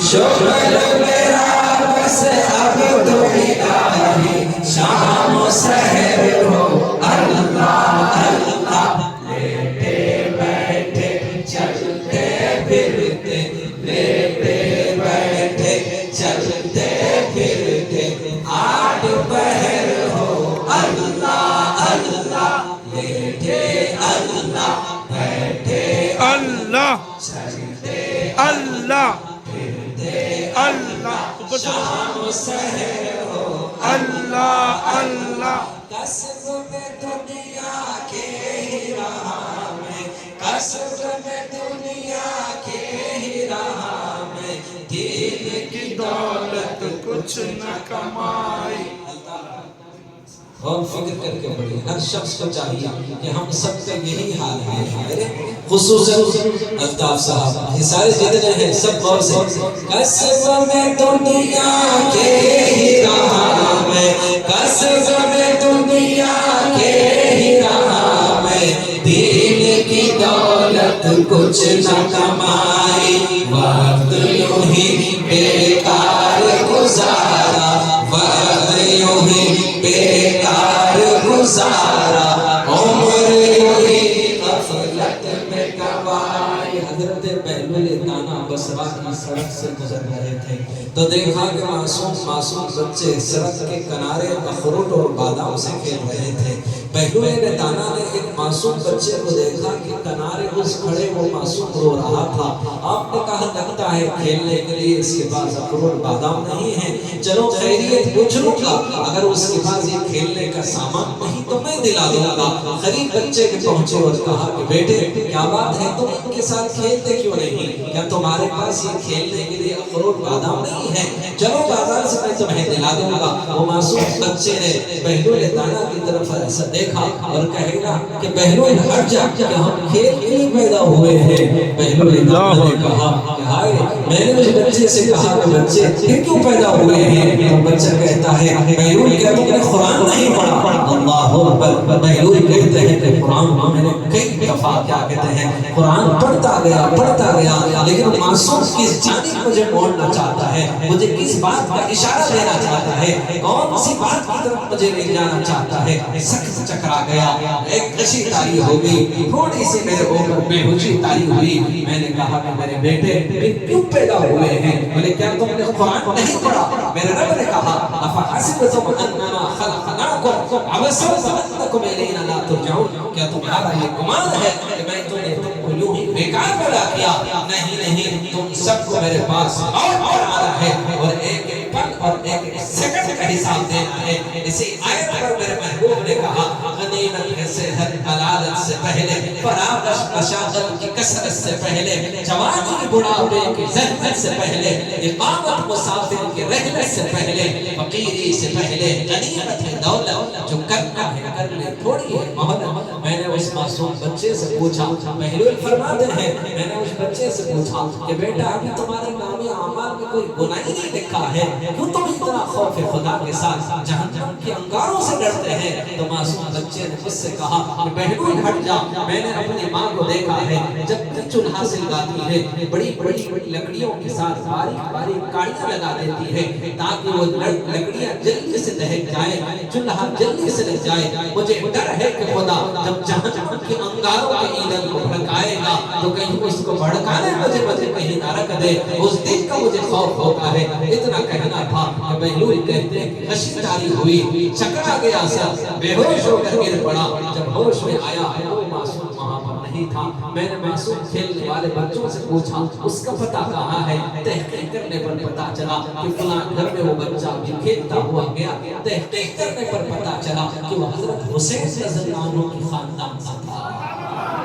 شغل میرا بس اب تو الہی شام و سحر ہو اللہ اللہ لیٹے بیٹھے چلتے پھرتے لیٹے بیٹھے چلتے پھرتے آٹھ پہر ہو اللہ اللہ لیٹے اللہ بیٹھے اللہ چلتے اللہ پھرتے اللہ شام و سحر ہو اللہ اللہ کسب میں دنیا کے ہی راہ میں کسب میں دنیا کے ہی راہ میں دین کی دولت کچھ نہ کمائی اور فکر کر کے پڑھی ہر شخص کو چاہیے کہ ہم سب کا یہی حال ہے خصوصاً الطاف صاحب یہ سارے جتنے ہیں سب غور سے کسب میں دنیا کے ہی راہ میں کسب میں دنیا کے ہی راہ میں دین کی دولت کچھ نہ کمائی وقت یوں ہی بیکار گزارا وقت یوں ہی بیکار گزارا عمر یوں ہی غفلت میں گوائی حضرت بہلول دانا بصرہ کی سڑک سے گزر رہے تھے تو دیکھا کہ معصوم بچے سڑک کے کنارے اخروٹ اور بادام سے کھیل رہے تھے بہلول دانا نے ایک معصوم بچے کو دیکھا کہ کنارے اس کھڑے وہ معصوم رو رہا تھا آپ نے کہا لگتا ہے کھیلنے کے لیے اس کے پاس اخروٹ بادام نہیں ہے چلو خیریت پوچھ لوں گا اگر اس کے پاس یہ کھیلنے کا سامان نہیں تو میں دلا دوں گا غریب بچے کے پہنچے اور کہا کہ بیٹے کیا بات ہے تم ان کے ساتھ کھیلتے کیوں نہیں کیا تمہارے پاس یہ کھیلنے کے لیے اخروٹ بادام نہیں ہے چلو بازار سے میں تمہیں دلا دوں گا وہ معصوم بچے نے بہلول دانا کی طرف ایسا دیکھا اور کہے گا کہ بہلول ہٹ جا کہ ہم کھیل کے لیے پیدا ہوئے ہیں بہلول دانا نے کہا کہ ہائے میں نے اس بچے سے کہا کہ بچے پھر کیوں پیدا ہوئے ہیں تو بچہ کہتا ہے بہلول کیا تم نے قرآن نہیں پڑھا اللہ اکبر بہلول کہتے ہیں کہ قرآن میں نے کئی دفعہ کیا کہتے ہیں قرآن پڑھتا گیا لیکن معصوم کس جانب مجھے موڑنا چاہتا ہے مجھے کس بات کا اشارہ دینا چاہتا ہے کون سی بات کی طرف مجھے لے جانا چاہتا ہے سخت چکرا گیا ایک غشی تاری ہو گئی تھوڑی سی میرے اوپر بے ہوشی تاری ہوئی میں نے کہا کہ میرے بیٹے کیوں پیدا ہوئے ہیں بولے کیا تم نے قرآن نہیں پڑھا میرے رب نے کہا افحسبتم انما خلقناکم عبثا وانکم الینا لا ترجعون کیا تمہارا یہ گمان ہے کہ میں تم کو یوں ہی بیکار پیدا کیا نہیں تم سب کو میرے پاس اور آنا ہے اور ایک پل اور ایک سیکنڈ کا حساب دینا ہے اسی آیت پر میرے محبوب نے کہا غنیمت ہے صحت علادت سے پہلے فراغت مشاغل کی کثرت سے پہلے جوانی بڑھاپے کی زحمت سے پہلے اقامت مسافر کی رحلت سے پہلے فقیری سے پہلے غنیمت ہے دولت جو کرنا ہے کر لے تھوڑی ہے محمد میں نے اس معصوم بچے سے پوچھا بہلول فرماتے ہیں میں نے اس بچے سے پوچھا کہ بیٹا ابھی تمہارے نامی اعمال میں کوئی گناہ نہیں لکھا ہے کیوں تم اتنا خوف خدا کے ساتھ جہنم کے انگاروں سے ڈرتے ہیں تو معصوم بچے نے مجھ سے کہا کہ بہلول ہٹ جا میں نے اپنی ماں کو دیکھا ہے جب بھی چولہا سلگاتی ہے بڑی لکڑیوں کے ساتھ باریک کاڑیاں لگا دیتی ہے تاکہ وہ لکڑیاں جلدی سے دہک جائے چولہا جلدی سے لگ جائے مجھے ڈر ہے کہ خدا جب جہنم کے انگاروں کے ایندھن کو بھڑکائے گا تو کہیں اس کو بھڑکانے مجھے کہیں نہ رکھ دے اس دن کا مجھے خوف ہوتا ہے اتنا کہنا تھا کہ بہلول کہتے ہیں کہ غشی تاری ہوئی چکرا گیا سر بے ہوش ہو کر گر پڑا جب ہوش میں آیا وہ معصوم وہاں پر نہیں تھا میں نے معصوم کھیلنے والے بچوں سے پوچھا اس کا پتہ کہاں ہے تحقیق کرنے پر پتہ چلا کہ فلاں گھر میں وہ بچہ بھی کھیلتا ہوا گیا تحقیق کرنے پر پتہ چلا کہ وہ حضرت حسین رضی اللہ عنہ کی خاندان سے تھا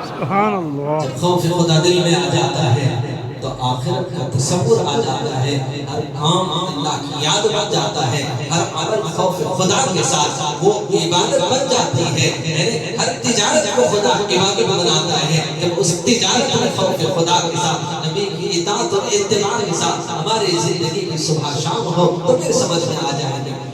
سبحان اللہ جب خوف خدا دل میں آ جاتا ہے تو آخرت کا تصور آ جاتا ہے ہر کام اللہ کی یاد بن جاتا ہے ہر عمل خوف خدا کے ساتھ وہ عبادت بن جاتی ہے ہر تجارت کو خدا عبادت بناتا ہے جب اس تجارت میں خوف خدا کے ساتھ نبی کی اطاعت اور اتباع کے ساتھ ہماری زندگی کی صبح شام ہو تو پھر سمجھ میں آ جائے گا